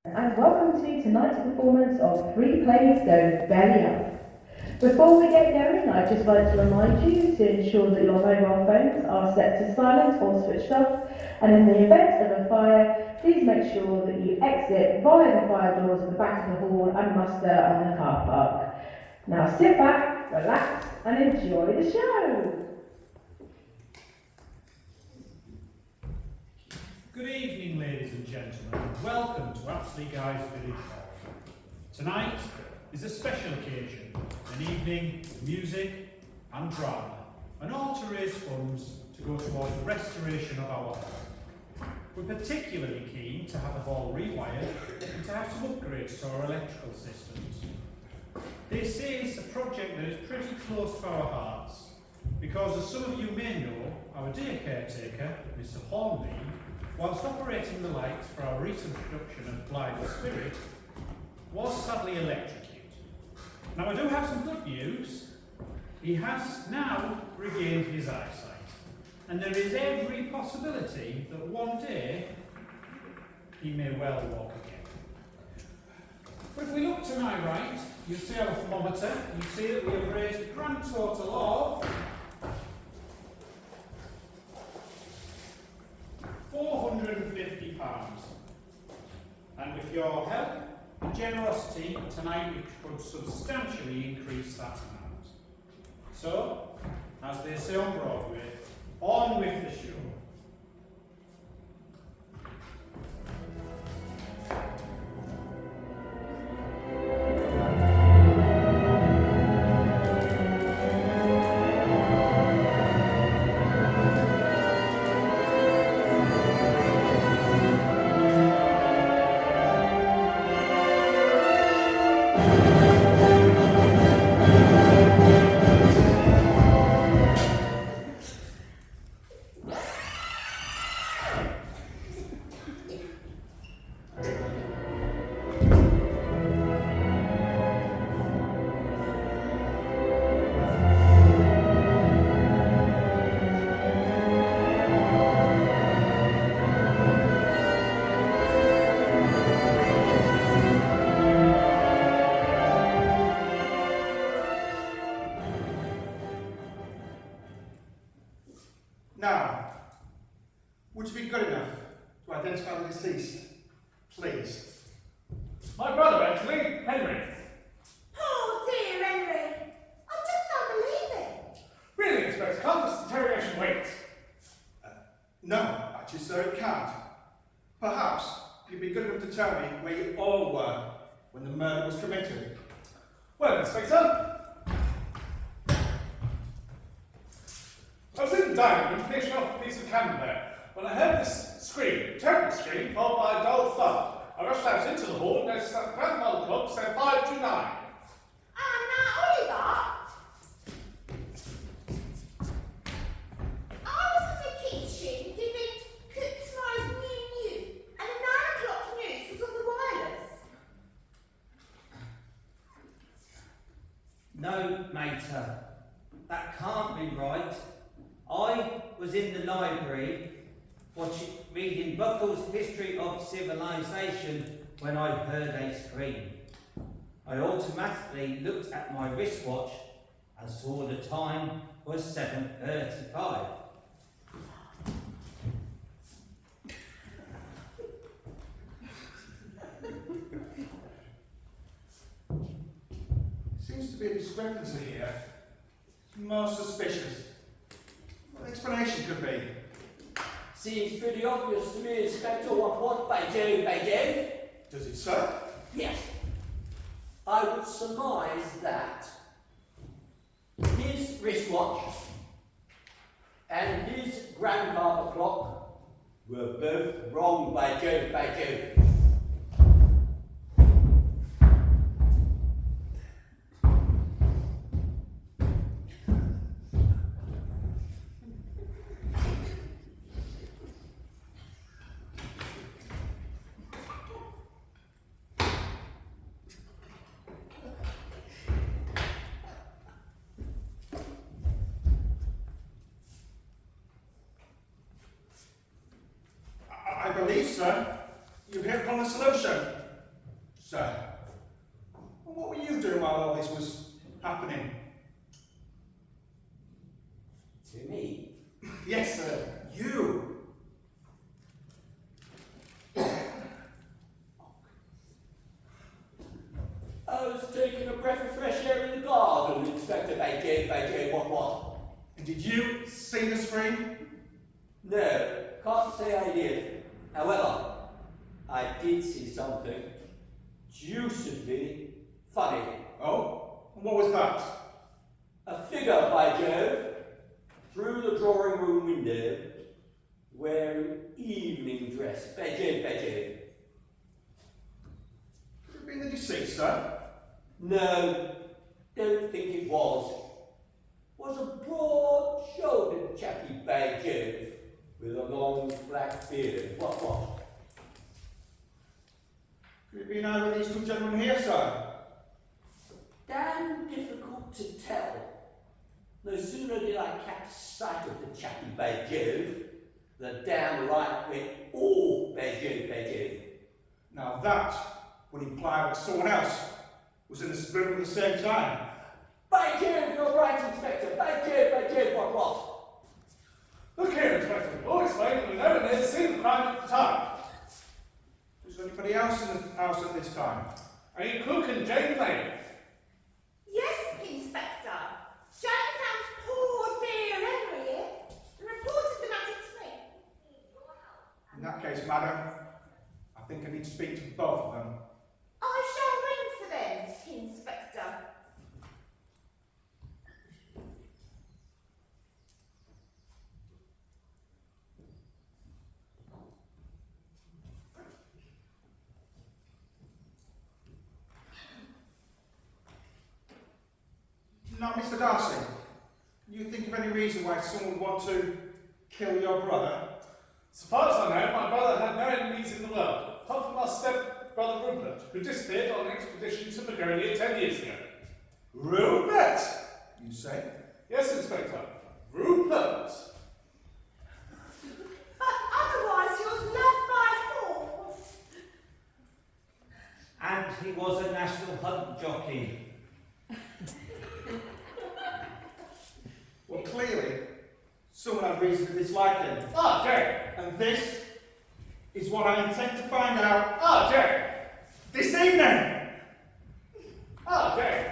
And welcome to tonight's performance of Three Plays Go Belly Up. Before we get going, I'd just like to remind you to ensure that your mobile phones are set to silent or switched off, and in the event of a fire, please make sure that you exit via the fire doors at the back of the hall and muster on the car park. Now sit back, relax, and enjoy the show! Good evening, ladies and gentlemen. Welcome to Aspley Guise Village Hall. Tonight is a special occasion, an evening of music and drama, and all to raise funds to go towards the restoration of our hall. We're particularly keen to have the hall rewired and to have some upgrades to our electrical systems. They say it's a project that is pretty close to our hearts, because as some of you may know, our day caretaker, Mr. Hornby, whilst operating the lights for our recent production of Guise Spirit, was sadly electrocuted. Now I do have some good news. He has now regained his eyesight, and there is every possibility that one day he may well walk again. But if we look to my right, you see our thermometer, you see that we have raised a grand total of £450, and with your help and generosity tonight we could substantially increase that amount. So, as they say on Broadway, on with the show. Now, would you be good enough to identify the deceased, please? My brother, actually, Henry. Oh dear, Henry. I just don't believe it. Really expects compass deterioration weight. No, actually, sir, it can't. Perhaps you'd be good enough to tell me where you all were when the murder was committed. Well, Inspector, I was in the dining room finishing off a piece of camembert when I heard this scream, terrible scream, followed by a dull thud. I rushed out into the hall and noticed that the grandfather clock said 5 to 9. Now, Oliver, I was in the kitchen giving Cook's Rise news, and the 9 o'clock news was on the wireless. No, mater, that can't be right. I was in the library reading Buckle's History of Civilization when I heard a scream. I automatically looked at my wristwatch and saw the time was 7:35. Seems to be a discrepancy here. Most suspicious. What the explanation could be? Seems pretty obvious to me, Inspector, what they do. Does it, sir? Yes. I would surmise that his wristwatch and his grandfather clock were both wrong, by Jove. I believe, sir, you hit upon the solution. Sir, what were you doing while all this was happening? To me, Yes, sir, you. I was taking a breath of fresh air in the garden, Inspector Bajay, what? And did you see the screen? No, can't say I did. However, I did see something deucedly funny. Oh, and what was that? A figure, by Jove, through the drawing room window, wearing evening dress. Bajay. Could it have been the deceased, sir? No, don't think it was. Was a broad-shouldered chappie, by Jove, with a long black beard. What? Could it have been either of these two gentlemen here, sir? Damn difficult to tell. No sooner did I catch sight of the chappie, by Jove, the damn light went all by Jove. Now that would imply that someone else was in the spirit at the same time. By Jove, you're right, Inspector. By Jove, what? Look here, Inspector. We'll explain that we never near the scene of the crime at the time. Was there anybody else in the house at this time? Are you Cook and Jane Lane? Yes, Inspector. Jane found poor dear Henry here and reported the matter to me. In that case, madam, I think I need to speak to both of them. I shall ring for them, Inspector. Now, Mr. Darcy, can you think of any reason why someone would want to kill your brother? So far as I know, my brother had no enemies in the world, apart from our step-brother Rupert, who disappeared on an expedition to Mongolia 10 years ago. Rupert, you say? Yes, Inspector. Rupert. But otherwise he was left by a horse. And he was a national hunt jockey. Well, clearly, someone had reason to dislike him. Ah, Jane. And this is what I intend to find out Ah, Jane. this evening. Ah, Jane.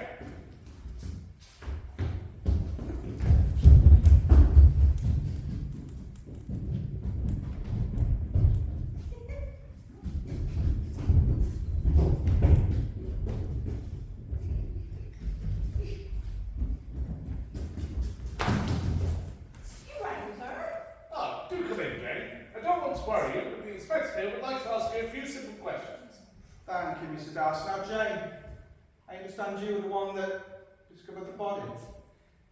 You rang, sir? Ah, do come in, Jane. I don't want to worry you, but the Inspector here would like to ask you a few simple questions. Thank you, Mr. Darcy. Now, Jane, I understand you were the one that discovered the body.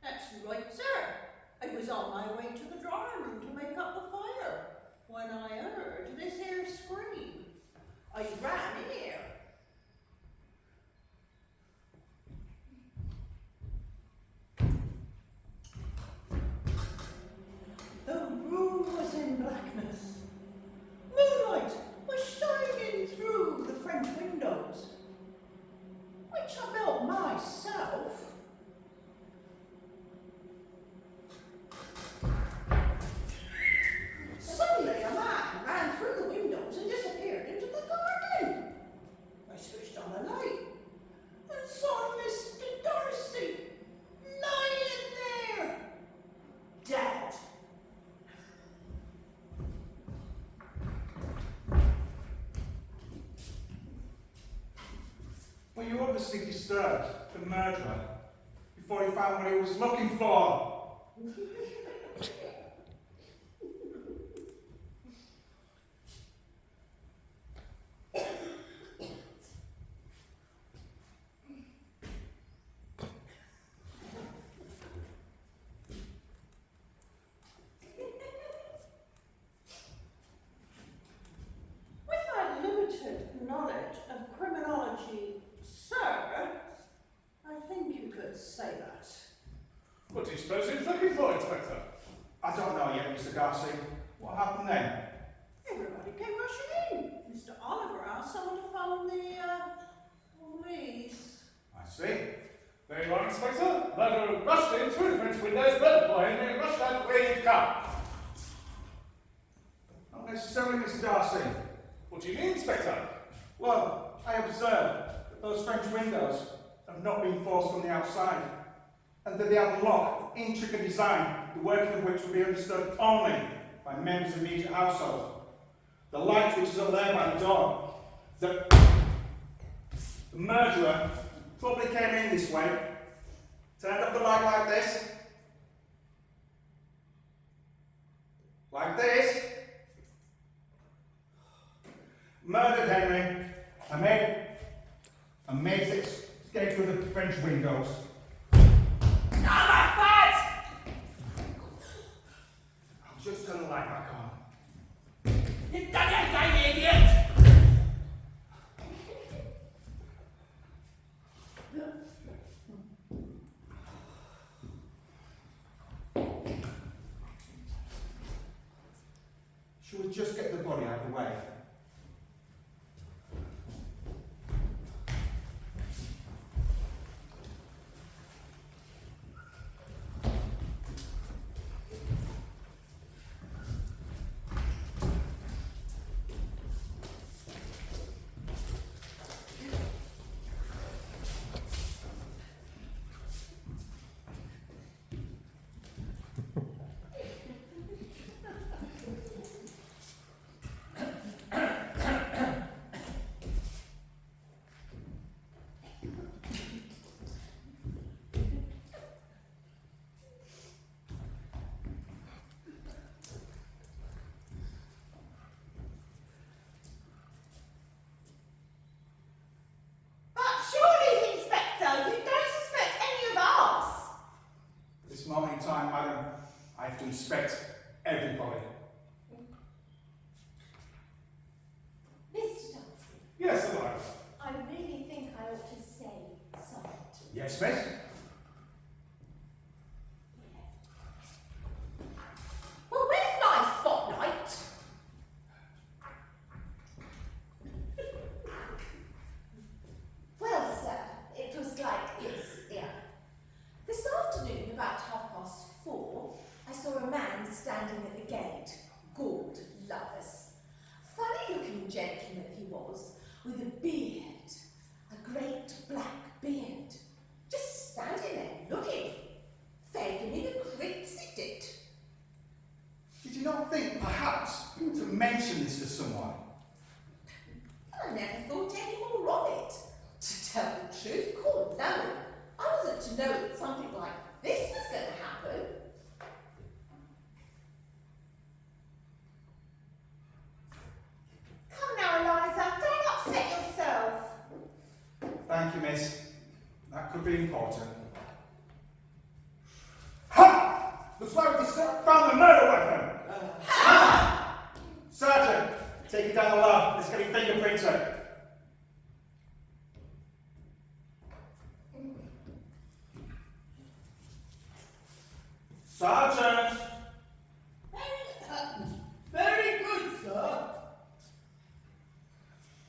That's right, sir. I was on my way to the drawing room to make up the fire when I heard this here scream. I ran here. The room was in blackness. Moonlight was shining through the French windows, which I built myself. Suddenly a man ran through the windows and disappeared into the garden. I switched on the light and saw Mr. Darcy lying there, dead. Well, you obviously disturbed the murderer before he found what he was looking for. With my limited knowledge of criminology, sir, I think you could say that. What do you suppose he was looking for, Inspector? Inspector. Murderer rushed in through the French windows, murdered boy Henry, and rushed out the way he'd come. Not necessarily, Mr. Darcy. What do you mean, Inspector? Well, I observed that those French windows have not been forced from the outside, and that they have a lock, intricate design, the working of which will be understood only by members of the immediate household. The light which is up there by the door, the murderer probably came in this way, turned up the light like this, murdered Henry, and made his escape through the French windows. I'll just turn the light back on. You've done it again, you idiot! Shall we just get the body out of the way? But surely, Inspector, you don't suspect any of us. At this moment in time, madam, I have to inspect everybody. Mr. Darcy, Yes, Eliza. I really think I ought to say something. Yes, miss? Well, where's my spotlight? Well, sir, it was like this, yeah. This afternoon, about 4:30, I saw a man standing at the gate. Good lovers. Funny-looking gentleman he was, with a beard, a great black beard. Just standing there, looking. Faking me the creeps he did. Did you not think, perhaps, to mention this to someone? I never thought any more of it. To tell the truth, God, no. I wasn't to know that something like this was going to happen. Come now, Eliza, don't upset yourself. Thank you, miss. That could be important. Ha! Looks like we found the murder weapon! Sergeant, take it down the lab. Let's get it fingerprinted. Sergeant! Very good, sir.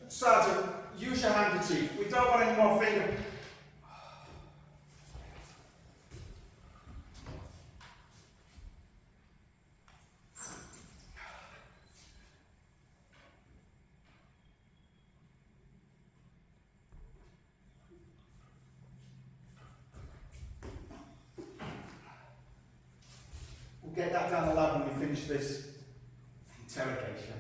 Sergeant, use your handkerchief. We don't want any more finger... We'll get that down the lab when we finish this interrogation.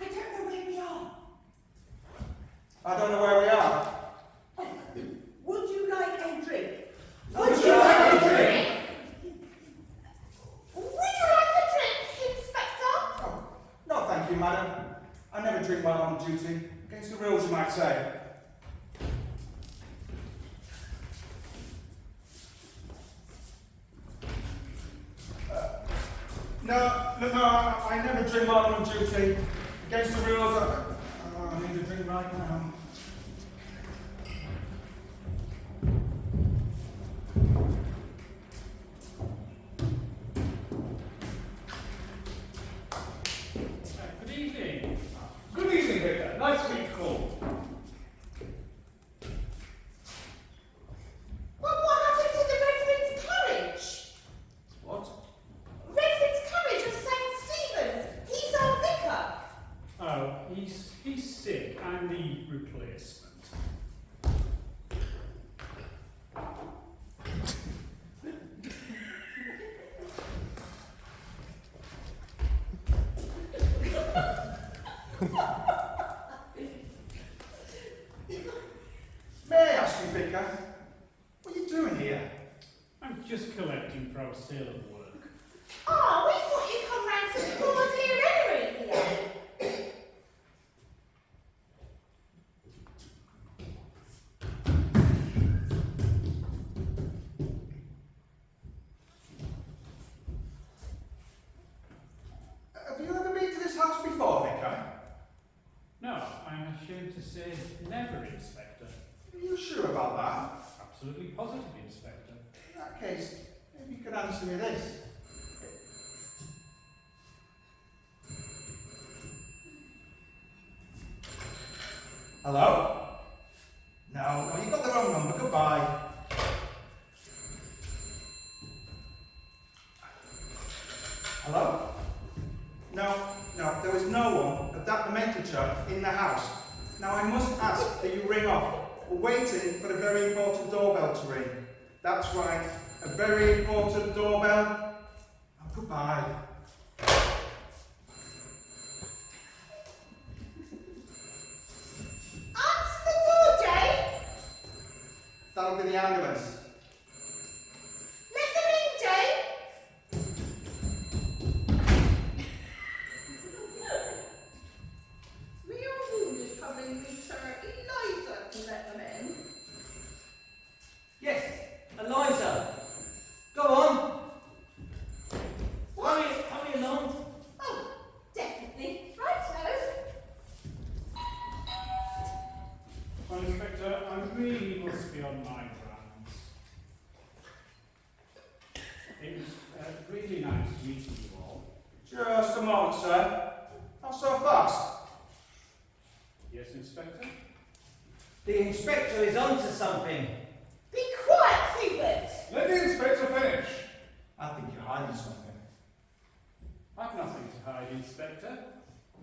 I don't know where we are. I don't know where we are. Would you like a drink? Would you like a drink? Would you like a drink, Inspector? Oh, no, thank you, madam. I never drink while on duty. Against the rules, you might say. No, I never drink while on duty. Against the rules, I need a drink right now. sale of work. Oh, we thought you'd come round to poor dear Henry here. Have you ever been to this house before, Vicar? No, I'm ashamed to say never, Inspector. Are you sure about that? Absolutely positive, Inspector. In that case, maybe you could answer me this. Hello? No, you got the wrong number. Goodbye. Hello? No, there was no one of that nomenclature in the house. Now I must ask that you ring off. We're waiting for a very important doorbell to ring. That's right, a very important doorbell. Oh, goodbye. Answer the door, Jay. That'll be the ambulance. Let them in, Jay. Real wound is troubling me, sir. Eliza can let them in. Yes, Eliza. Go on. Hurry along. Oh, definitely. Righto. Well, Inspector, I really must be on my grounds. It was really nice meeting you all. Just a moment, sir. Not so fast. Yes, Inspector? The inspector is onto something. Be quiet, Hubert. Let the inspector finish. I think you're hiding something. I've nothing to hide, Inspector.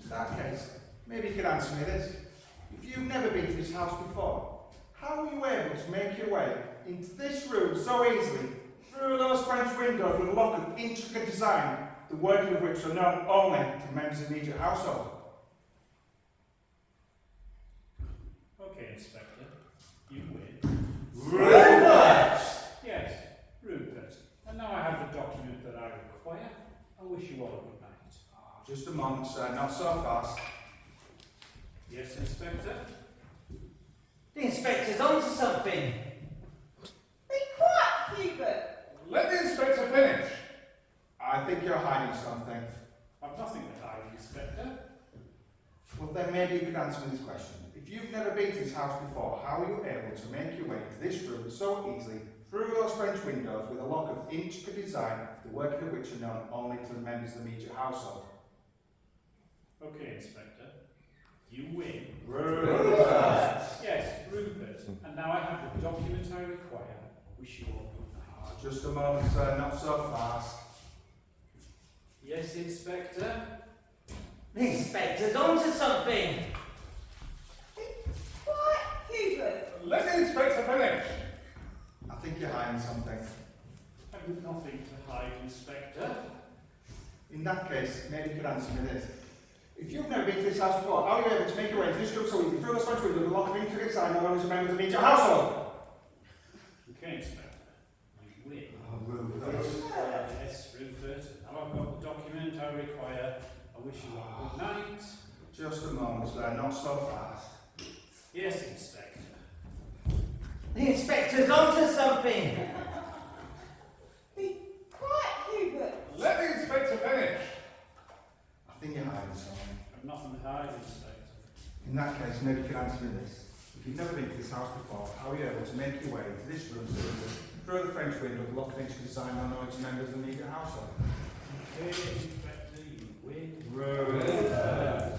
In that case, maybe you could answer me this. If you've never been to this house before, how were you able to make your way into this room so easily, through those French windows with a lot of intricate design, the working of which are known only to members of the immediate household? Okay, Inspector. You win. Rupert! Yes, Rupert. And now I have the document that I require. I wish you all a good night. Oh, just a moment, sir. Not so fast. Yes, Inspector? The inspector's onto something. Be quiet, Hubert. Let the inspector finish. I think you're hiding something. I've nothing to hide, Inspector. Well, then maybe you could answer me this question. If you've never been to this house before, how were you able to make your way into this room so easily, through those French windows with a lock of intricate design, the working of which are known only to the members of the immediate household? Okay, Inspector. You win. Rupert! Yes, Rupert. And now I have the document I require. I wish you all good night. Oh, just a moment, sir. Not so fast. Yes, Inspector? The inspector's onto something. Be quiet, Hubert. Let the inspector finish. I think you're hiding something. I've nothing to hide, Inspector. In that case, maybe you could answer me this. If you've never been to this house before, how are you able to make your way into this room so easily through those French windows with a lock of intricate design not only to members of the immediate household? Okay, Inspector. You win. Oh, Rupert. Yes, Rupert. Now I've got the document I require. I wish you all a good night. Just a moment, sir. Not so fast. Yes, Inspector. The inspector's onto something. Be quiet, Hubert. Let the inspector finish. I think you're hiding something. I've nothing to hide, Inspector. In that case, maybe you could answer me this. If you've never been to this house before, how are you able to make your way into this room so easily through the French window with locked intricate design not known to members of the immediate household? Okay, Inspector, you win. Rupert.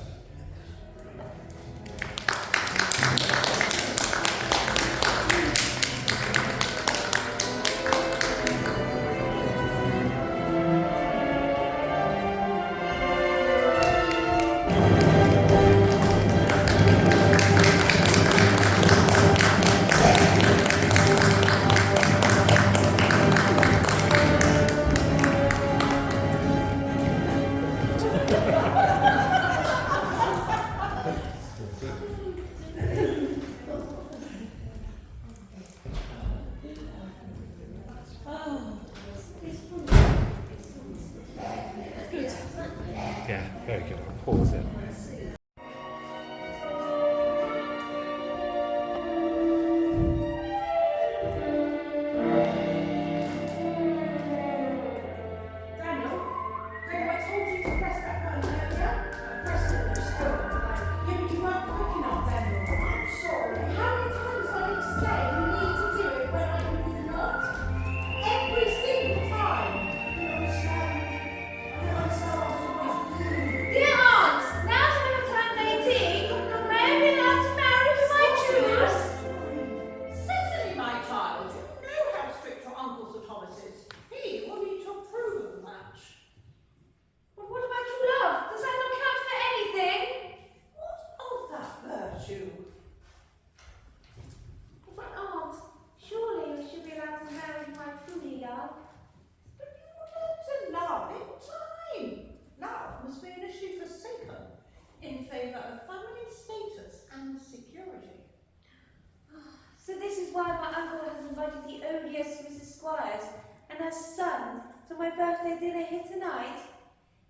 Okay, I'll pause it. Daniel, I told you to press that button earlier. I pressed it, but it's still not playing. Yeah, but you weren't quick enough, Daniel. I'm sorry. How many times do I need to say you need to do it when I give you the nod? Every single time. You understand? I don't understand what I'm supposed to do. Dear Aunt, now that I have turned 18, may I be allowed to marry whom I choose? Cecily, my child, you know how strict your Uncle Sir Thomas is. He will need to approve of the match. But what about true love? Does that not count for anything? What of that virtue? But Aunt, surely I should be allowed to marry whom I truly love. But you would learn to love in time. Love must be initially forsaken in favour of family status and security. So this is why my uncle has invited the odious Mrs. Squires and her son to my birthday dinner here tonight.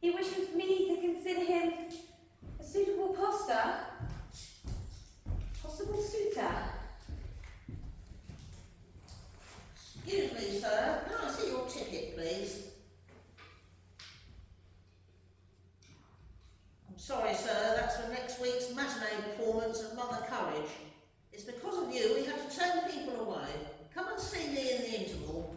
He wishes me to consider him a suitable possible suitor. Excuse me, sir. Can I see your ticket, please? I'm sorry, sir. That's for next week's matinee performance of Mother Courage. It's because of you we had to turn people away. Come and see me in the interval.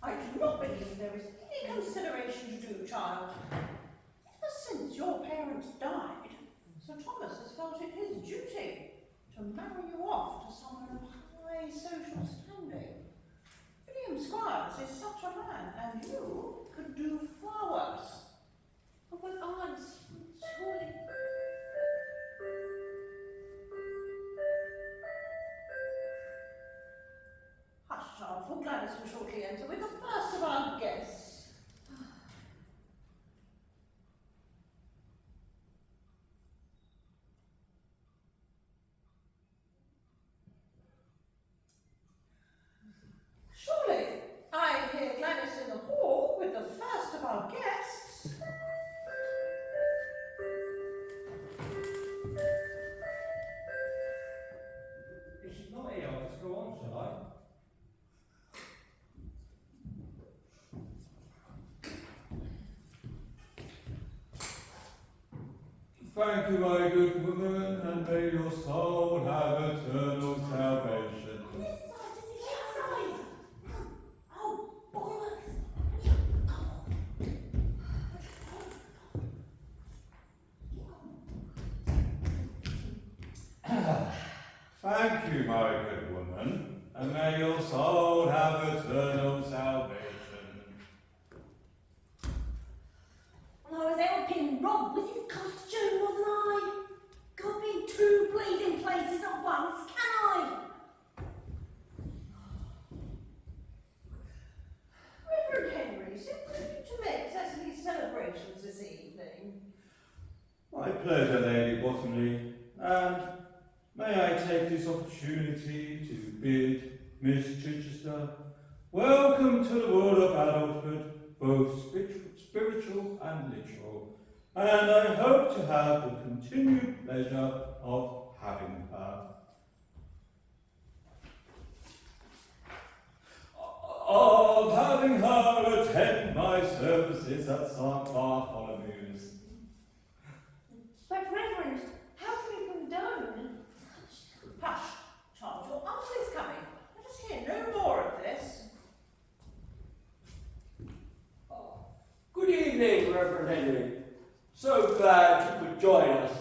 I do not believe there is any consideration due, child. Ever since your parents died, Sir Thomas has felt it his duty to marry you off to someone of high social standing. William Squires is such a man, and you could do far worse. Oh, but Aunt, surely... Hush, child, for Gladys will shortly enter with the first of our guests. Surely, I hear Gladys in the hall with the first of our guests. If she's not here, I'll just go on, shall I? Thank you, my good woman, and may your soul have eternal salvation. This side, does he get outside? Oh, bollocks! Thank you, my good woman, and may your soul have eternal salvation. Well, I was helping Rob with his costume, wasn't I? Can't be in two bleeding places at once, can I? Reverend Henry, so good to make Cecily's celebrations this evening. My pleasure, Lady Bottomley, and may I take this opportunity to bid Miss Chichester welcome to the world of adulthood, both spiritual and literal, and I hope to have the continued pleasure of having her. Of having her attend my services at St. Bartholomew's. But Reverend, how can we condone? Hush, child, your uncle is coming. Let us hear no more of this. Good evening, Reverend Henry. So glad you could join us.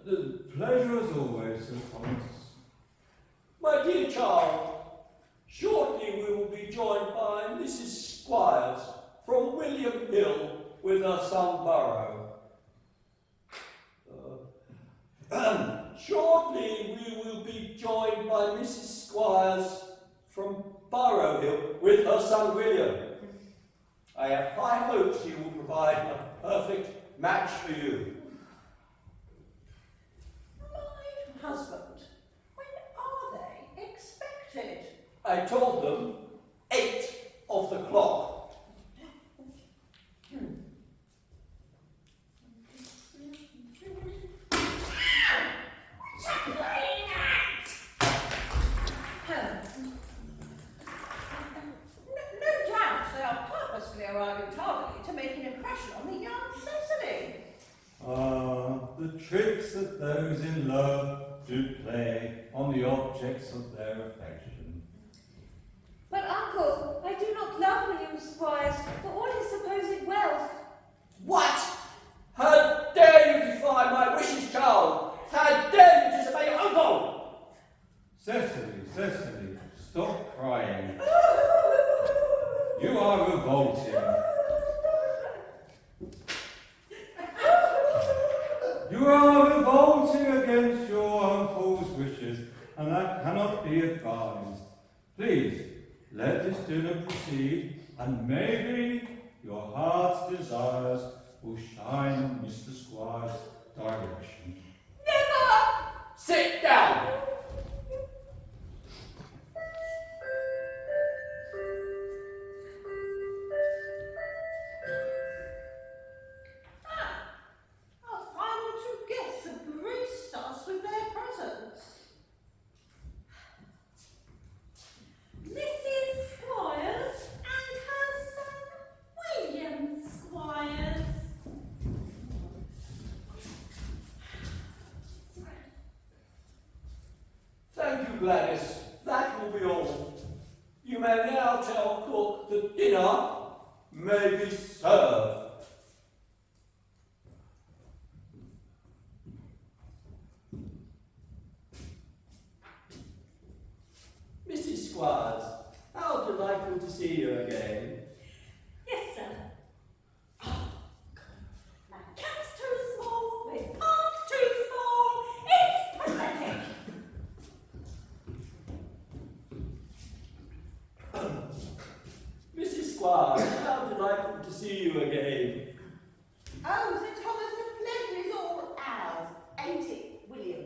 The pleasure as always, Sir Thomas. My dear child, shortly we will be joined by Mrs. Squires from William Hill with her son Burrow. Shortly we will be joined by Mrs. Squires from Burrow Hill with her son William. I have high hopes he will provide a perfect match for you. My husband, when I told them 8 of the clock. No doubt they are purposefully arriving tardily to make an impression on the young Cecily. Ah, the tricks that those in love do play on the objects of their affection. But uncle, I do not love William Squires for all his supposed wealth. What? How dare you defy my wishes, child? How dare you disobey your uncle? Cecily, stop crying. You are revolting. You are revolting against your uncle's wishes, and that cannot be advised. Please, let this dinner proceed, and maybe your heart's desires will shine in Mr. Squire's direction. Never! Sit down! Our final 2 guests have graced us with their presence. Mrs. Squires and her son, William Squires. Thank you, Gladys. That will be all. You may now tell cook that dinner may be served. Mrs. Squires, how delightful to see you again. Yes, sir. My cap's too small, my arm's too small. It's pathetic. Mrs. Squires, how delightful to see you again. Oh, Sir Thomas, the pleasure is all ours, ain't it, William?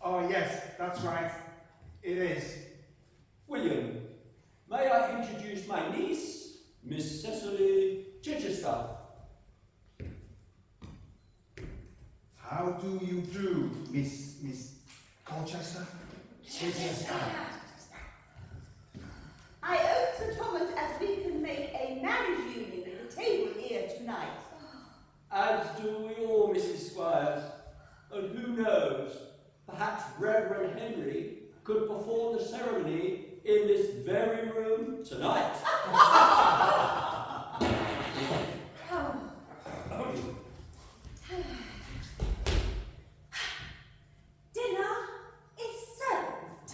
Oh yes, that's right. It is. William, may I introduce my niece, Miss Cecily Chichester? How do you do, Miss Colchester? I owe Sir Thomas as we can make a marriage union at the table here tonight. As do we all, Mrs. Squires. And who knows, perhaps Reverend Henry could perform the ceremony in this very room tonight. Dinner is served.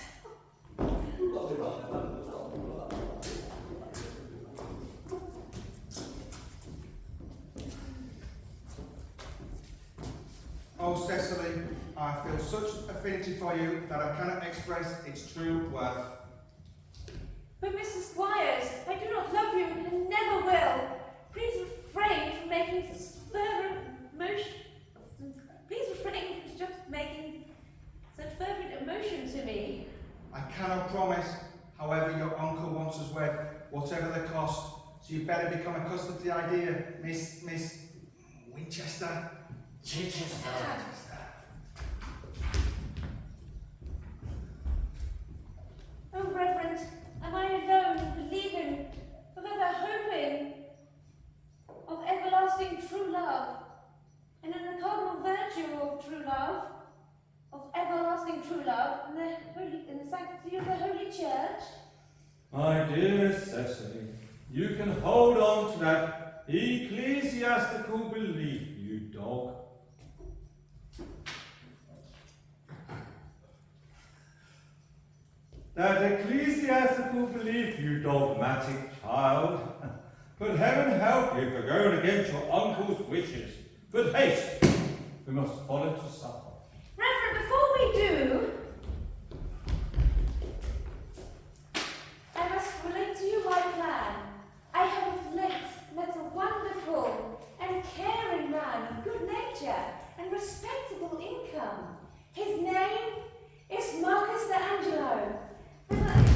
Oh, Cecily, I feel such affinity for you that I cannot express its true worth. But Mrs. Squires, I do not love you and never will. Please refrain from making such fervent emotion. Please refrain from just making such fervent emotion to me. I cannot promise, however, your uncle wants us wed, whatever the cost. So you better become accustomed to the idea, Miss Winchester. Chichester. Oh, Reverend, am I alone in believing, of ever hoping, of everlasting true love, and in the cardinal virtue of true love, of everlasting true love, in the sanctity of the Holy Church? My dear Cecily, you can hold on to that ecclesiastical belief, you dog. That ecclesiastical belief, you dogmatic child. But heaven help you for going against your uncle's wishes. But haste, we must follow to supper. Reverend, before we do, I must relate to you my plan. I have of late met a wonderful and caring man of good nature and respectable income. His name is Marcus D'Angelo. And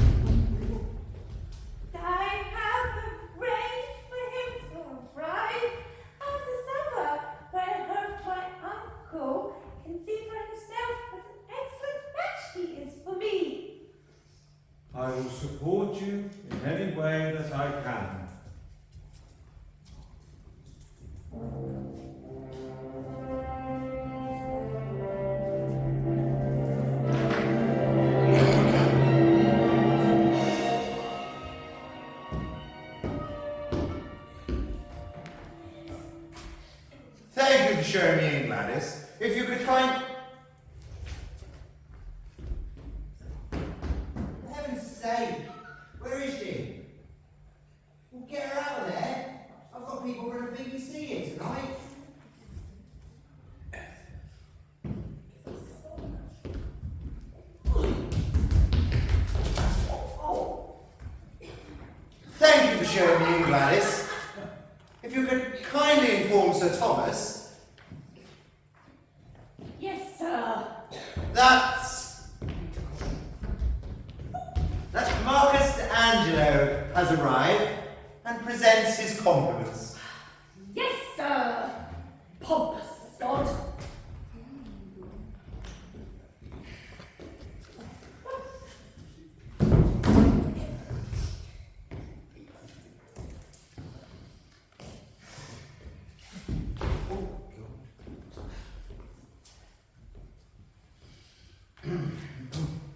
way that I can. Thank you for showing me in, Gladys. If you could find... For heaven's sake, where is she? Well, get her out of there. I've got people from the BBC here tonight. Thank you for showing me in, Gladys. If you could kindly inform Sir Thomas. Yes, sir. That Marcus D'Angelo has arrived and presents his compliments. Yes, sir. Pompous sod.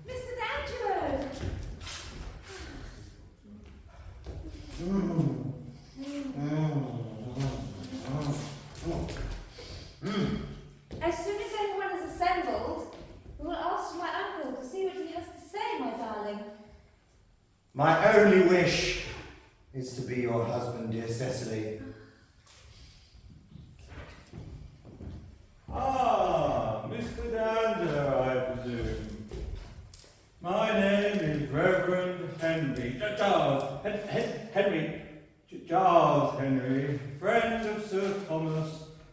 Mr. D'Angelo! As soon as everyone is assembled, we will ask my uncle to see what he has to say, my darling. My only wish is to be your husband, dear Cecily. Ah, Mr. D'Angelo, I presume. My name is Reverend Henry Charles Henry, friend of Sir Thomas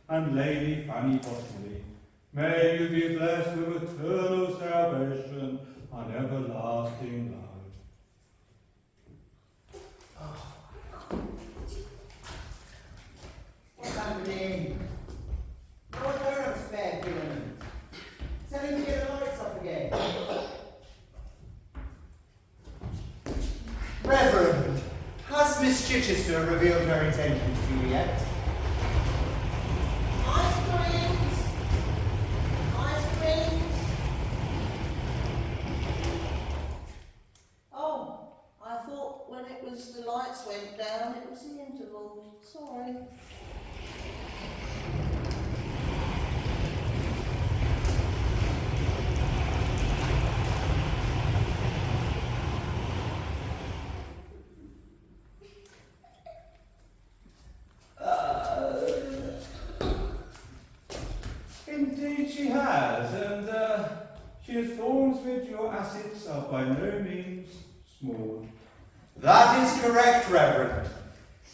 and Lady Fanny Bottomley. May you be blessed with eternal salvation and everlasting life. What's happening? Oh, I don't have a spare filament. Tell him to get the lights up again. Reverend, has Miss Chichester revealed her intentions to you yet? Ice creams. Ice creams. Oh, I thought when it was the lights went down, it was the interval. Sorry. Indeed she has, and she informs me that your assets are by no means small. That is correct, Reverend.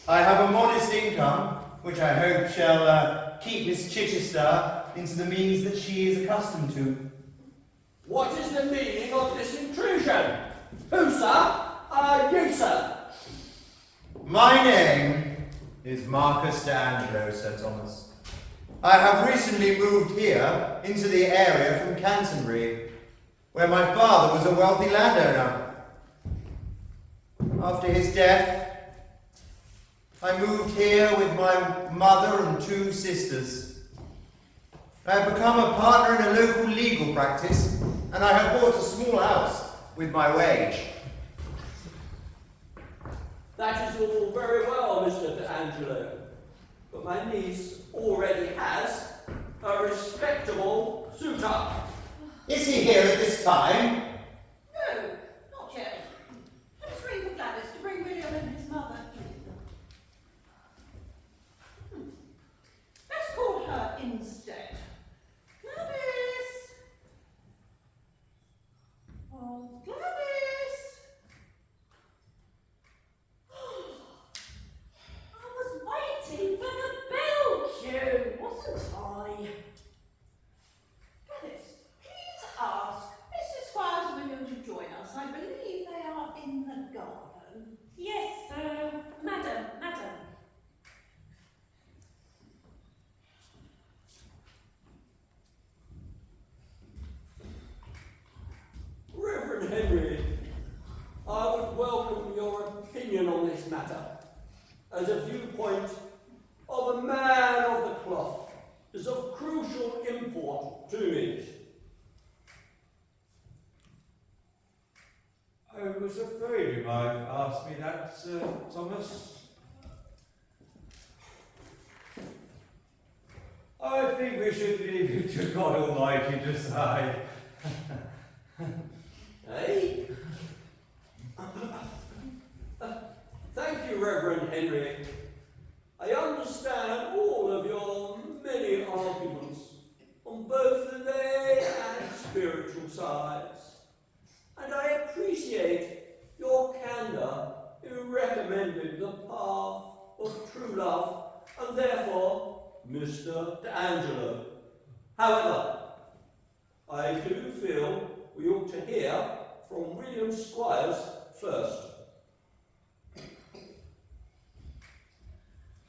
I have a modest income, which I hope shall keep Miss Chichester into the means that she is accustomed to. What is the meaning of this intrusion? Who, sir? You, sir. My name is Marcus D'Angelo, Sir Thomas. I have recently moved here into the area from Canterbury, where my father was a wealthy landowner. After his death, I moved here with my mother and 2 sisters. I have become a partner in a local legal practice, and I have bought a small house with my wage. That is all very well, Mr. D'Angelo. But my niece already has a respectable suitor. Is he here at this time? No, not yet. Let's ring for Gladys to bring William and his mother. Let's call her instead. Gladys! Oh, Gladys! I was waiting for the bell cue, wasn't I? Gladys, please ask Mrs. Squires social import to it. I was afraid you might ask me that, Sir Thomas. I think we should leave it to God Almighty to decide. Eh? Thank you, Reverend Henry. I understand all of your many arguments on both the lay and spiritual sides, and I appreciate your candour in recommending the path of true love, and therefore, Mr. D'Angelo. However, I do feel we ought to hear from William Squires first.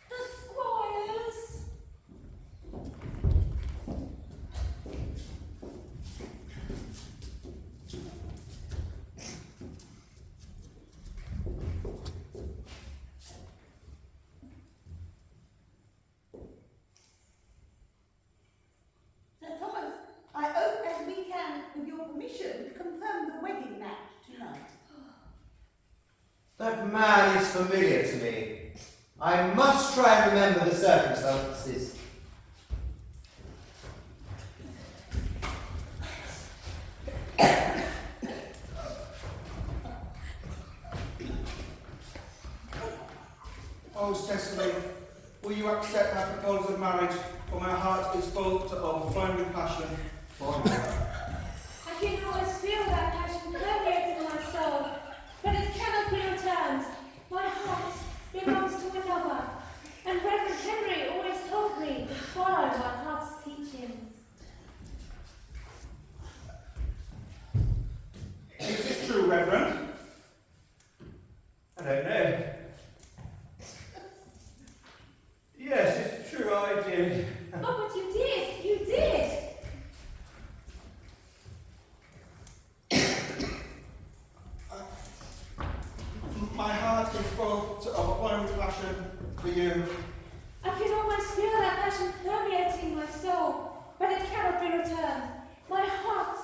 The Squires! Sir Thomas, I hope as we can, with your permission, confirm the wedding match tonight. That man is familiar to me. I must try and remember the circumstances. Oh, Cecily, will you accept my proposal of marriage, for my heart is full to overflowing with passion for you. I can always feel that passion permeating my soul, but it cannot be returned. My heart belongs to another, and Reverend Henry always told me to follow my heart's teachings. Is this true, Reverend? I don't know. Yes, it's true, I did. Oh, but you did! You did! My heart is full to overflowing with passion for you. I can almost feel that passion permeating my soul, but it cannot be returned. My heart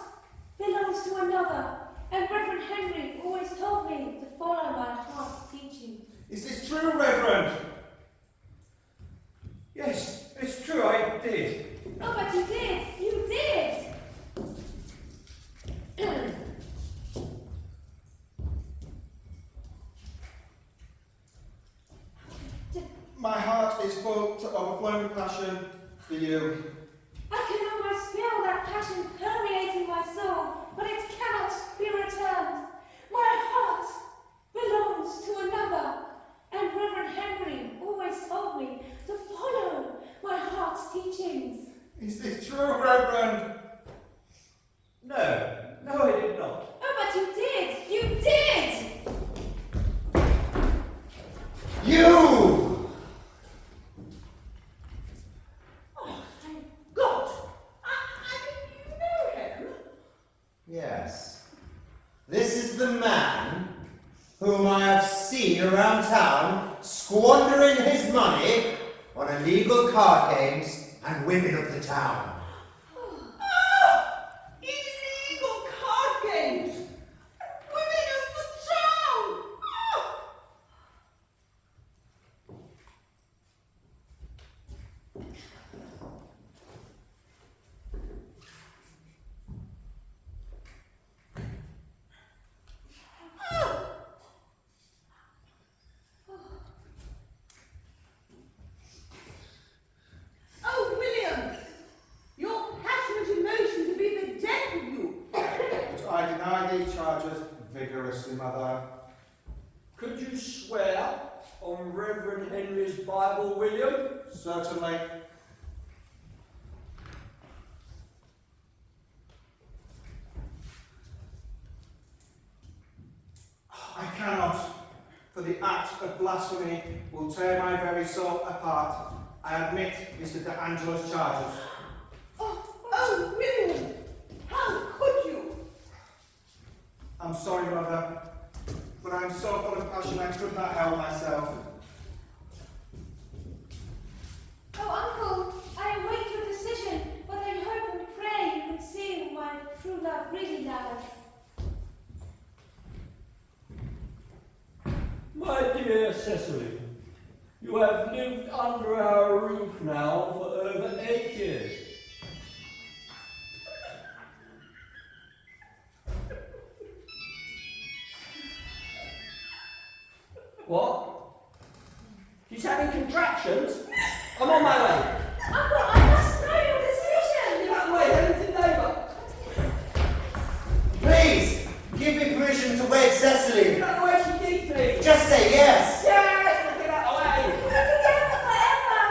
belongs to another, and Reverend Henry always told me to follow my heart's teaching. Is this true, Reverend? Yes, it's true, I did. Oh, but you did! You did! My heart is full to overflowing with passion for you. I can almost feel that passion permeating my soul, but it cannot be returned. My heart belongs to another, and Reverend Henry always told me to follow my heart's teachings. Is this true, Reverend? No, I did not. Oh, but you did! You did! You! Oh, thank God! You know him? Yes. This is the man whom I have seen around town squandering his money on illegal card games and women of the town. Illegal card games! Women of the town! Oh, William! Your passionate emotions have been the death of you. But I deny these charges vigorously, Mother. Could you swear on Reverend Henry's Bible, William? Certainly. I cannot, for the act of blasphemy will tear my very soul apart. I admit Mr. D'Angelo's charges. Oh, William! How could you? I'm sorry, Mother, but I'm so full of passion I could not help myself. Oh, Uncle, I await your decision, but dear Cecily, you have lived under our roof now for over 8 years. What? She's having contractions? I'm on my way. Uncle, I must know your decision. Get out of the way, Helen's neighbour. Please, give me permission to wed Cecily. Get out of the way, she keeps me. Just say yes. Yes, get out of the way. We're together forever.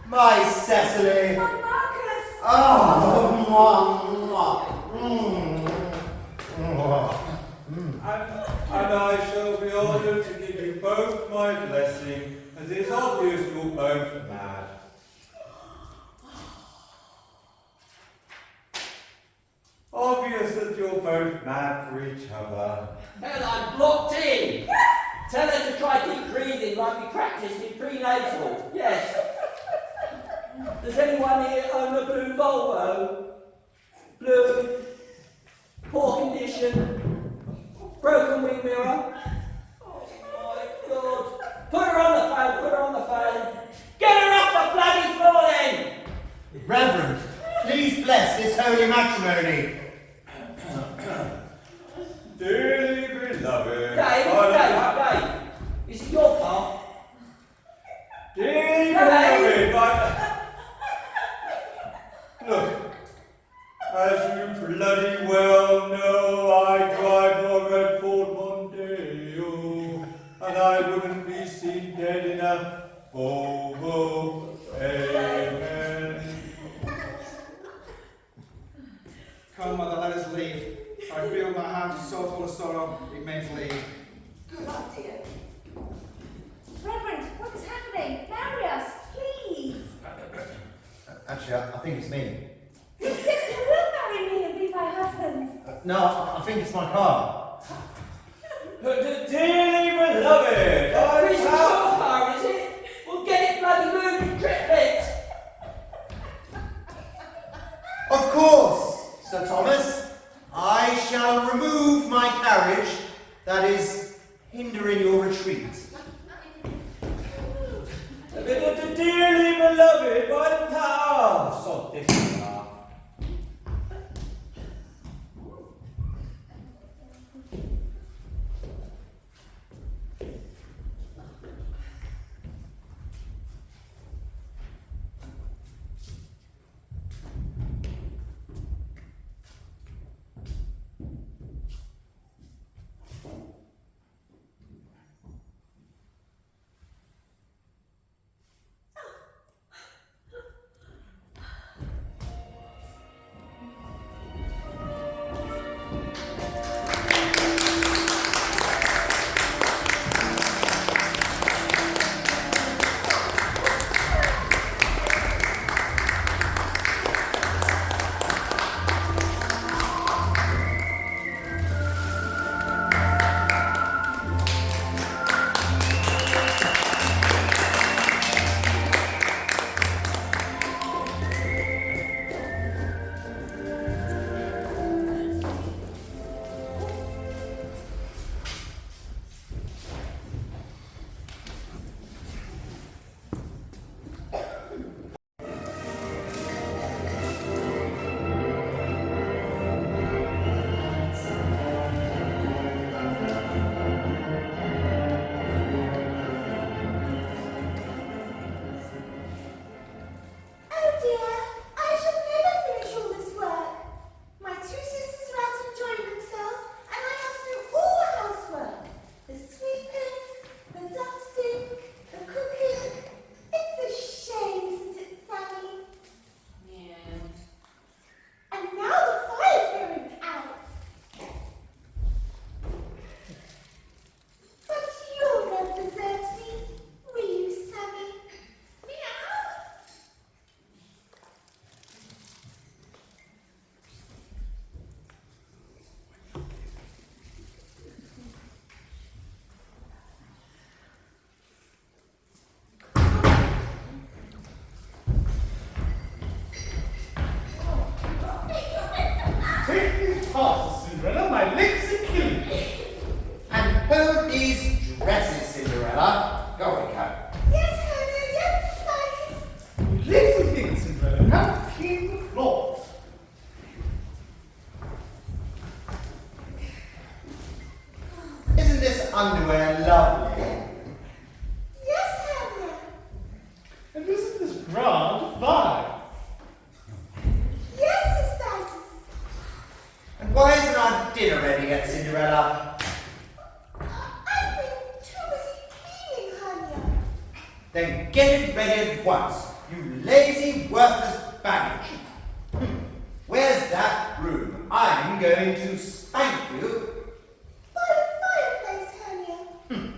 My Cecily. My Marcus. Oh, mwah, mwah. And I shall be honoured to give you both my blessing, as it is obvious you're both mad. Obvious that you're both mad for each other. Hell, I'm blocked in. Tell her to try deep breathing like we practiced in prenatal. Yes. Does anyone here own a blue Volvo? Blue. Poor condition. Broken wing mirror. Oh my God. Put her on the phone, put her on the phone. Get her off the bloody floor then! Reverend, please bless this holy matrimony. Dearly beloved. Dave, this is your part. Dearly Dave. beloved, look, as you bloody well know, I drive a red Ford Mondeo, and I wouldn't be seen dead in a Volvo. Amen. Come, mother, let us leave. I feel my heart is so full of sorrow, it may bleed. Good idea. Reverend, what is happening? Marry us, please. Actually, I think it's me. You said you will marry me and be my husband. No, I think it's my car. Dearly beloved, This is your car, is it? Well, get it bloody moving, triplets! Of course, Sir Thomas. I shall remove my carriage that is hindering your retreat. Dearly beloved, by the power. So this is And hold these dresses, Cinderella. underwear lovely? Yes, Hannah. And isn't this grand fine? Yes, Sister. And why isn't our dinner ready yet, Cinderella? I've been too busy cleaning, Hannah. Then get it ready at once, you lazy, worthless baggage. Where's that room? I'm going to spank you. By the fireplace, Hannah.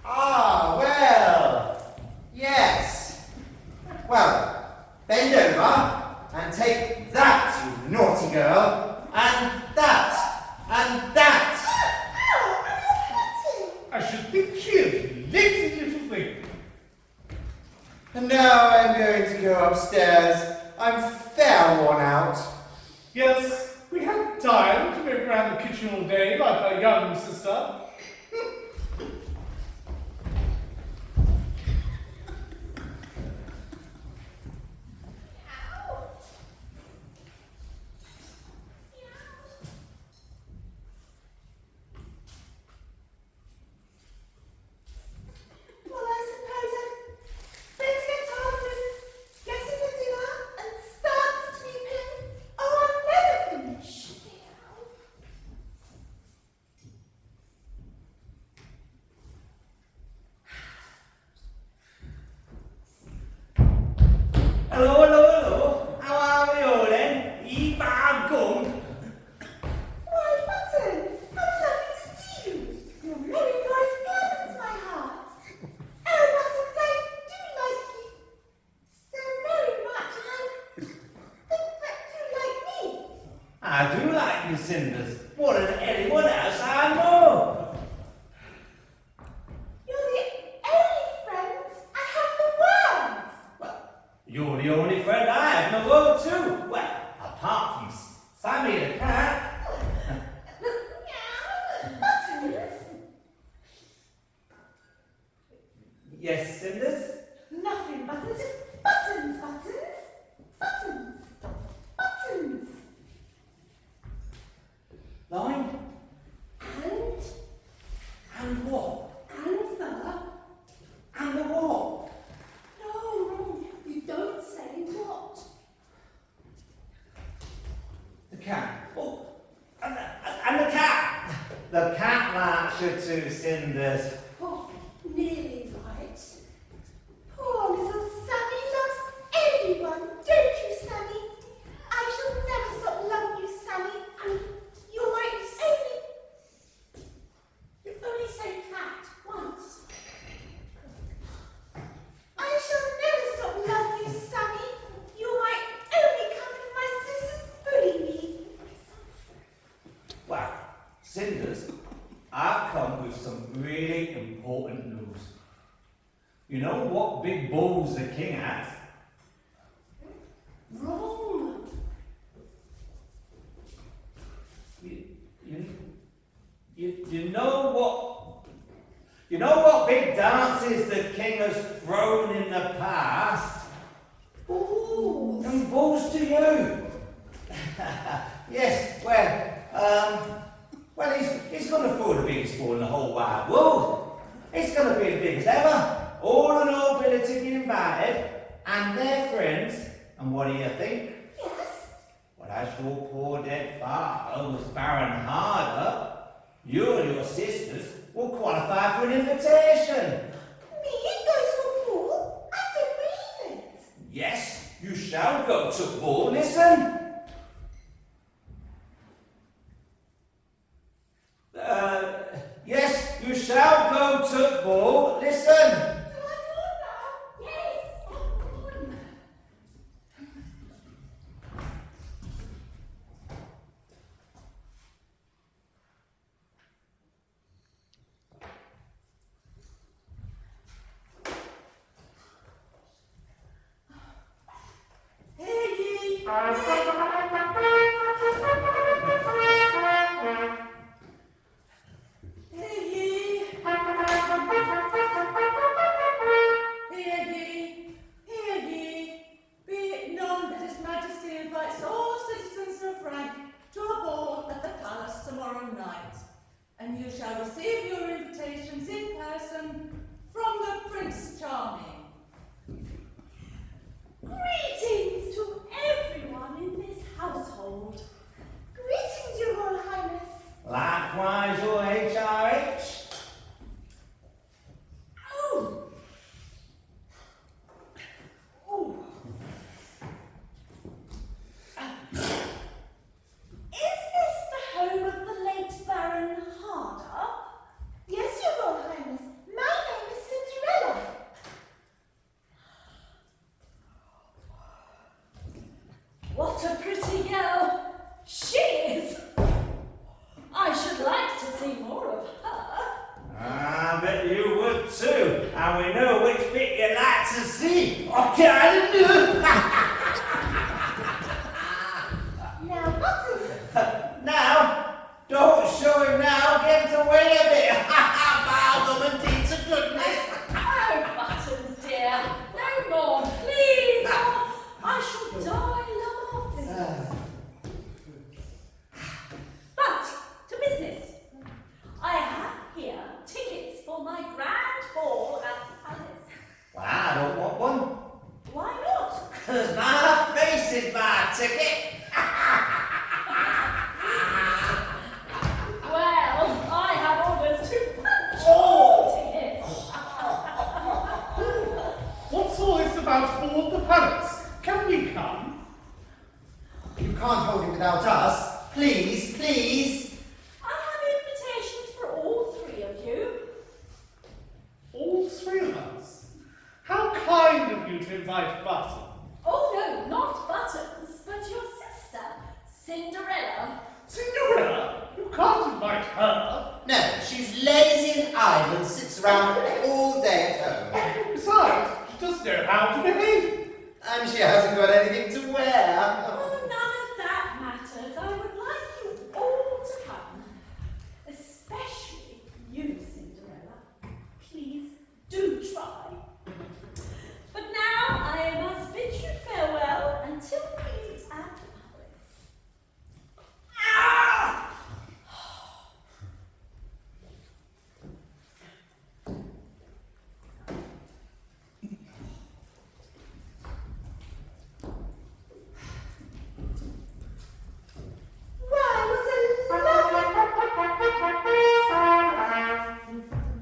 Ah, well, yes. Well, bend over and take that, you naughty girl, and that, and that. Ow! I'm not hurting. I should think she is, lazy little thing. And now I'm going to go upstairs. I'm fair worn out. Yes, we haven't time to move around the kitchen all day like our young sister. Well, I suppose I'd better get on with getting the dinner and start sleeping, or I'll never finish. Hello, hello, hello. How are we all then? Ye bad gum. Why, Buttons, how lovely to see you. Your merry voice gladdens my heart. Oh, Buttons, I do like you so very much, and I think that you like me. I do like you, Cinders, more than anyone else I know. You're the only friend I have in the world. Well, you're the only friend I have in the world too. Well, apart from Sammy the cat. Buttons, Yes, Cinders? nothing, Buttons, just buttons, Buttons, buttons, buttons. Line? And And what? the. And the what? No, wrong. You don't say what. The cat. Oh, and the cat. The cat likes you too, Cinders. Oh, nearly right. Poor little Sammy loves everyone, don't you, Sammy? I shall never stop loving you, Sammy. And you're my only. You only say cat once. I shall never stop loving you, Sammy. You're my only company. My sisters bully me. Well, Cinders, I've come with some really important news. You know what big balls the king has? Wrong. You know what big dances the king has thrown in the past? Balls. And balls to you. Yes, well, he's going to throw the biggest ball in the whole wide world. It's going to be as big as ever. All the nobility be invited, and their friends. And what do you think? Yes. Well, as your poor dead father was Baron Harder, you and your sisters will qualify for an invitation. Me go to a ball? I don't believe it. Yes, you shall go to ball. Listen. Yes, you shall go to ball. Listen. Hey, too, and we know which bit you like to see. I kind of do. Now, Buttons, Now, don't show him now, get him away a bit. Bow them and deeds of goodness. oh, Buttons, dear, no more, please. Oh, I shall die laughing. But, to business. I have here tickets for my grand ball at the palace. Well, I don't want one, Why not? because my face is my ticket. Well, I have orders to punch Oh! tickets. What's all this about all the palace? Can we come? You can't hold it without us. Please, please. I have invitations for all three of you. All three of us? How kind of you to invite Button. Oh no, not Buttons, but your sister, Cinderella. Cinderella? You can't invite her. No, she's lazy and idle and sits around all day at home. Besides, she doesn't know how to behave. And she hasn't got anything to wear. Oh, none of that matters. I would like you all to come. Especially you, Cinderella. Please do try. But now I must bid you farewell until we meet at the palace. Ah!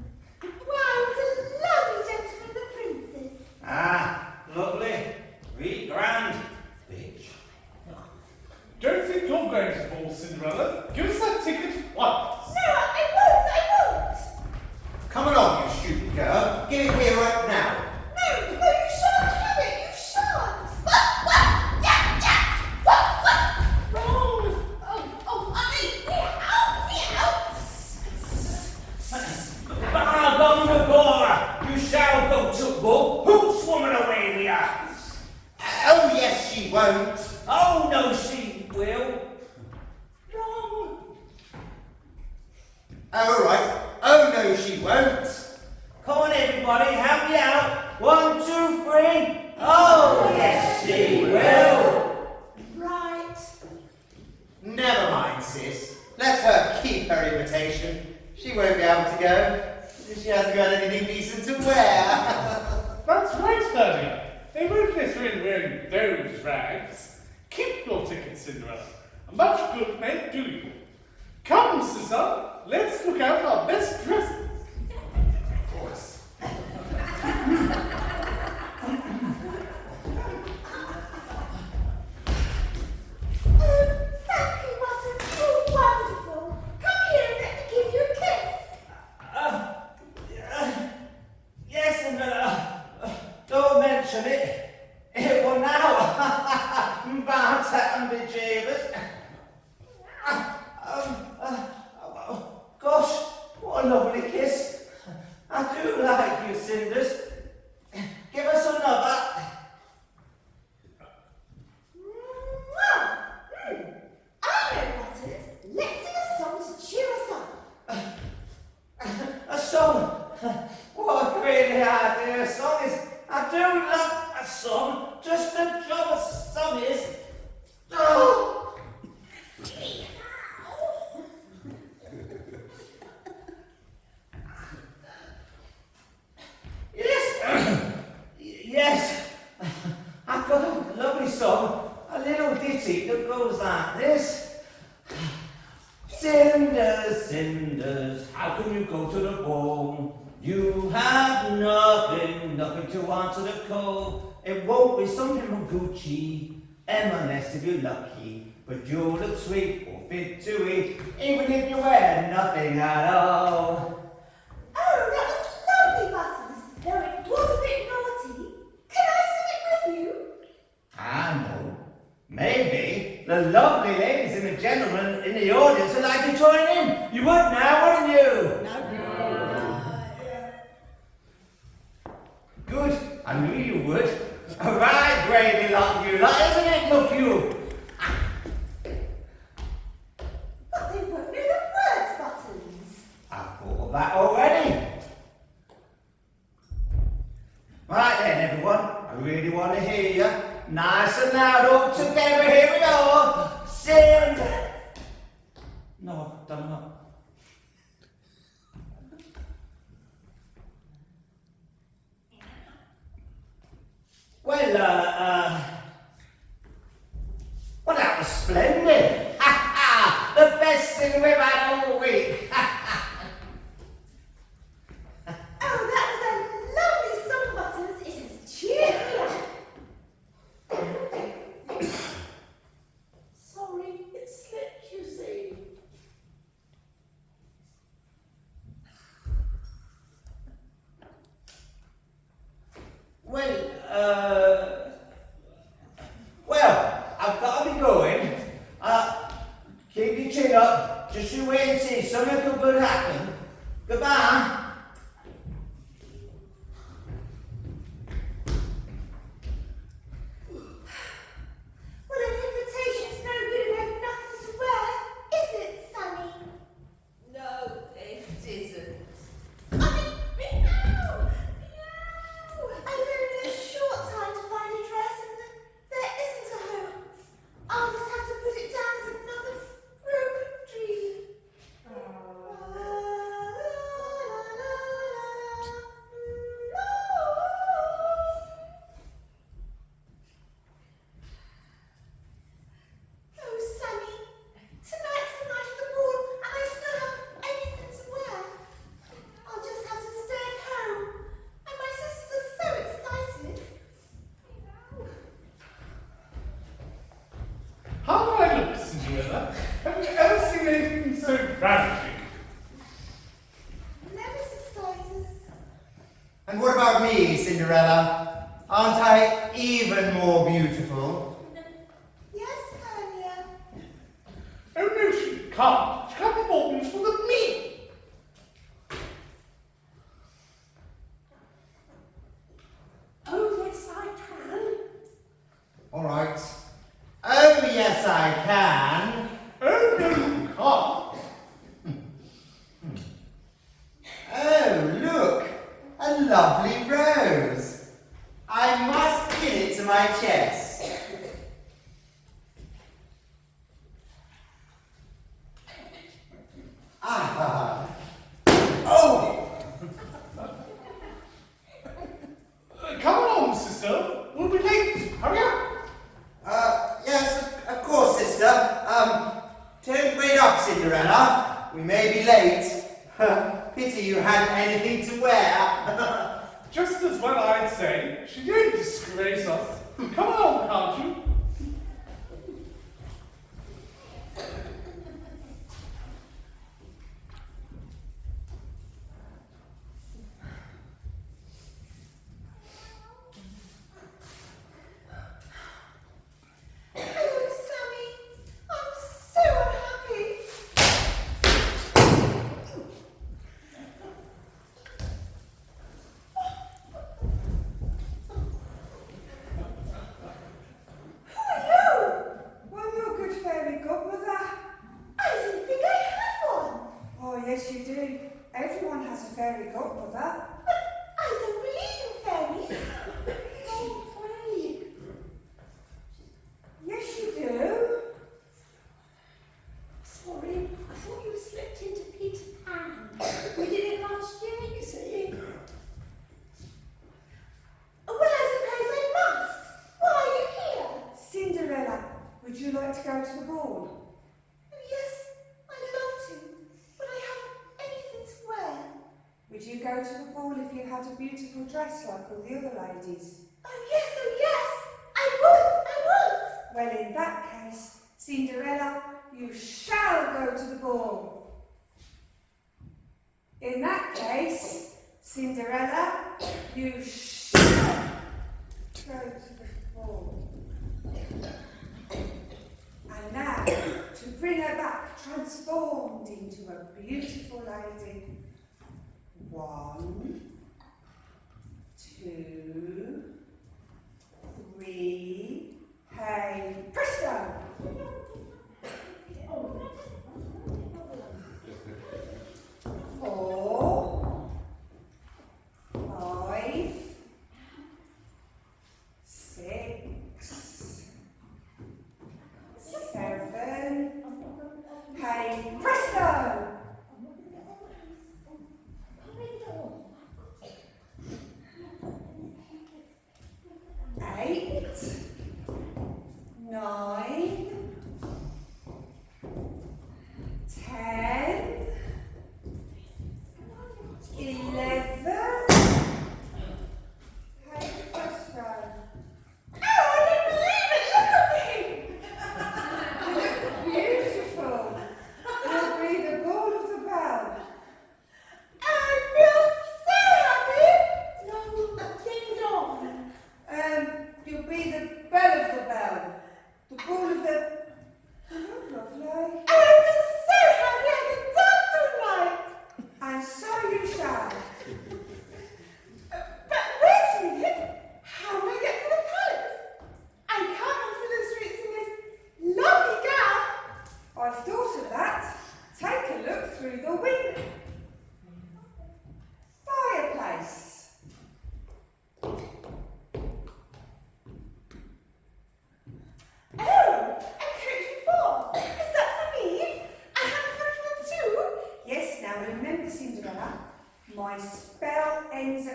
Why, what a lovely gentleman, the princess. Ah, lovely, really grand, bitch. Don't think you're going to ball, Cinderella. Give us that ticket at once. No, I won't. Come along, you stupid girl. Get it here right now. No, you shan't have it, you shan't. Bargone Agora, you shall go to bull. Who's swimming away with ya? Oh, yes, she won't. Oh, no, she will. Wrong. All right. Oh, no, she won't. Come on, everybody, help me out. 1, 2, 3. Oh, yes, she will. Right. Never mind, sis. Let her keep her invitation. She won't be able to go. She hasn't got anything decent to wear. That's right, Hermia. They won't let her in wearing those rags. Keep your ticket, Cinderella. A much good may do you. Come, sister, let's look out our best dresses. Of course. Thank you, Buttons. You're wonderful. Come here and let me give you a kiss. Yes, and don't mention it. It will now bound and be jabers. Gosh, what a lovely kiss. I do like you, Cinders. Give us another. I know, Buttons. Let's sing a song to cheer us up. A song. What a great idea. A song is. I do love a song. Just the job a song is. Oh. Yes. Yes. I've got a lovely song. A little ditty that goes like this. Cinders, cinders, how can you go to the ball? You have nothing to answer the call. It won't be something from Gucci, M&S if you're lucky. But you'll look sweet or fit to eat, even if you wear nothing at all. Oh, that was lovely, Buttons. Though it was a bit naughty. Can I sing it with you? I know. Maybe the lovely ladies and the gentlemen in the audience would like to join in. You would now, wouldn't you? Good, I knew you would. A right grady lot you lot, isn't it? Look you. But they won't know the words buttons. I've thought of that already. Right then, everyone, I really want to hear you. Nice and loud, all together, here we are. Sing. No, I've done that. Well, that was splendid. Ha ha! The best thing we've had all week. Oh, that was a lovely song, Buttons. It has cheered me up. Sorry, it slipped, you see. Well, I've got to be going. Keep your chin up. Just you wait and see. Something good happen. Goodbye. Well, an invitation's no good if I've nothing to wear, is it, Sammy? No, it isn't. I mean, meow! Meow! I've only a short time to find a dress and there isn't a home. I'll just have to put it down as another broken dream. Oh, Sammy, tonight's the night of the ball and I still haven't anything to wear. I'll just have to stay at home. And my sisters are so excited. How do I look, Cinderella? Have you ever seen anything so ravishing? Never sisters. And what about me, Cinderella? Aren't I even more beautiful? Yes, Hermia. Oh no, she can't. She can't be more beautiful than me. Oh, yes, I can. All right. Oh, yes, I can. Oh no, you can't. Oh, look, a lovely rose. I must pin it to my chest. Ah. Oh! Come along, sister. We'll be late. Hurry up. Yes, of course, sister. Don't wait up, Cinderella. We may be late. Pity you hadn't anything to wear. Just as well I'd say. She didn't disgrace us. Come along, can't you? Oh, Sammy, I'm so unhappy. Who are you? I'm your good fairy godmother. I didn't think I had one. Oh, yes, you do. Everyone has a fairy godmother. But I don't believe in fairies. Oh, pray. Yes, you do. Sorry, I thought you slipped into Peter Pan. We did it last year, you see. Well, I suppose I must. Why are you here? Cinderella, would you like to go to the ball? Yes, I'd love to, but I haven't anything to wear. Would you go to the ball if you had a beautiful dress like all the other ladies? Oh yes, I would. Well, in that case, Cinderella, you shall go to the ball. In that case, Cinderella, you shall go to the ball. And now, to bring her back transformed into a beautiful lady. 1, 2,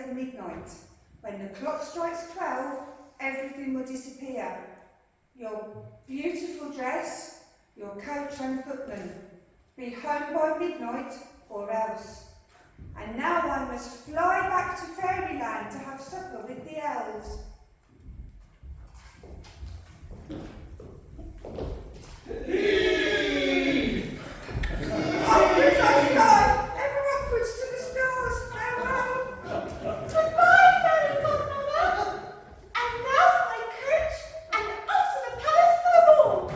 for midnight. When the clock strikes 12, everything will disappear. Your beautiful dress, your coach and footman. Be home by midnight or else. And now I must fly back to fairyland to have supper with the elves. Upwards I fly, ever upwards to the stars. Farewell. Goodbye, fairy godmother. And now for my coach and off to the palace for the ball.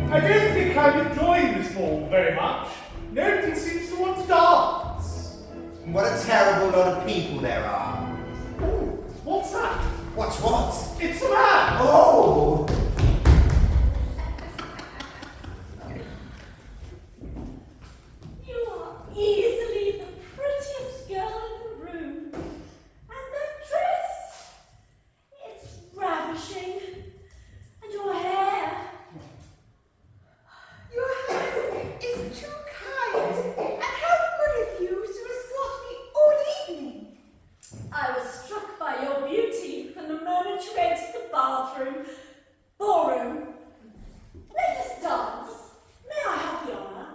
I don't think I'm enjoying this ball very much. Nobody seems to want to dance. What a terrible lot of people there are. Ooh, what's that? What's what? It's a man! Oh! You are easily the prettiest girl in the room. And that dress, it's ravishing. And your hair. Your Highness is too kind, and how good of you to escort me all evening. I was struck by your beauty from the moment you entered the ballroom. Let us dance. May I have the honor?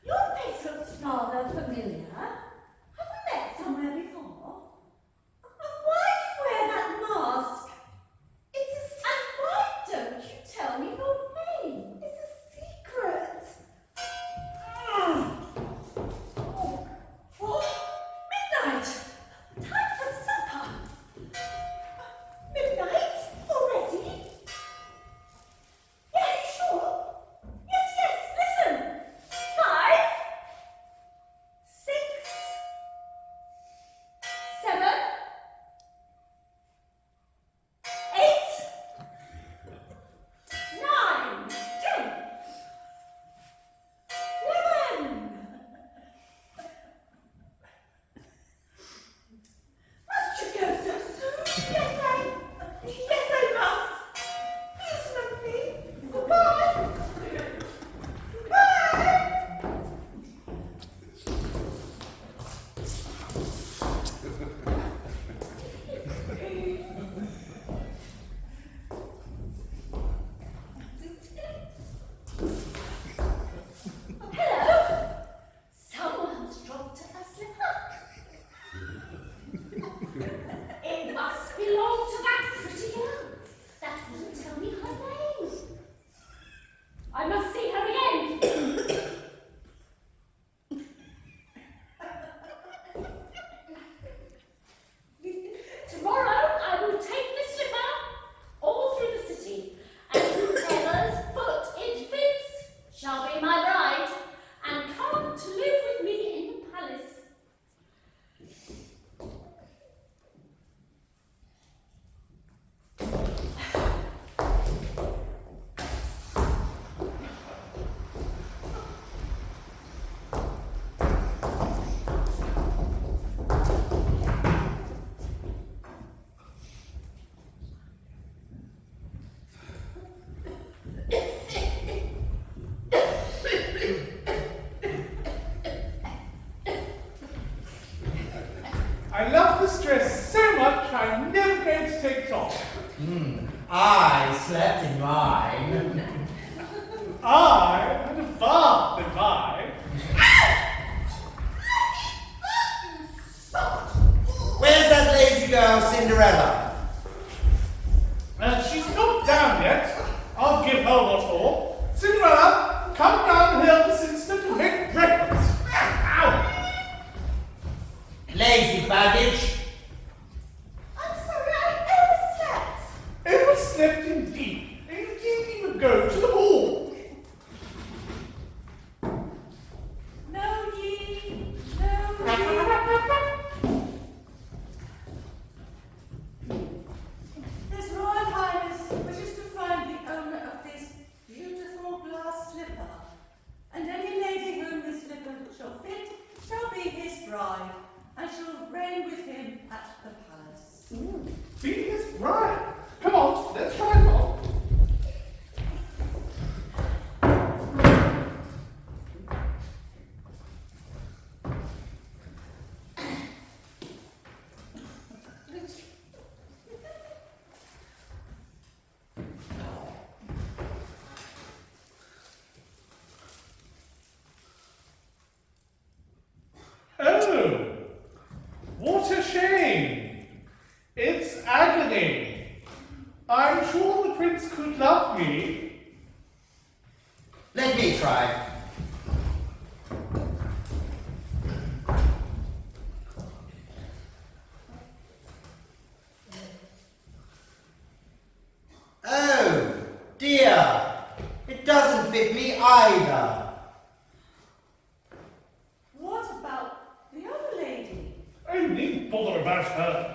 Your face looks rather familiar. Have we met somewhere before? And why do you wear that mask? And why don't you tell me your name? It's a secret. Oh, midnight! Time for supper! Midnight already? Yes, sure. Yes, listen. 5, 6, 7, 8, 9, 10, 11. Must you go so soon? Yes, I must. Please love me. Goodbye. Goodbye. Hello? Someone's dropped a slipper. It must belong to that pretty girl. That wouldn't tell me her name. I must see her again. Tomorrow I will take this slipper all through the city, and whoever's foot it fits shall be my bride and come to live with me in the palace. I love this dress so much I'm never going to take it off. I slept in mine. I had a bath in mine. Where's that lazy girl, Cinderella? She's not down yet. I'll give her what for. Cinderella, come down here this instant and make breakfast. Ow! Lazy baggage. I'm sorry, I overslept. Overslept indeed. Indeed go to the ball. No ye, no ye. His Royal Highness wishes to find the owner of this beautiful glass slipper, and any lady whom this slipper shall fit shall be his bride, and shall reign with him at the palace. Be his bride. Come on, let's try it on. Oh, what a shame. It's agony. I'm sure the prince could love me. Let me try. Oh, dear. It doesn't fit me either. What about the other lady? I needn't bother about her.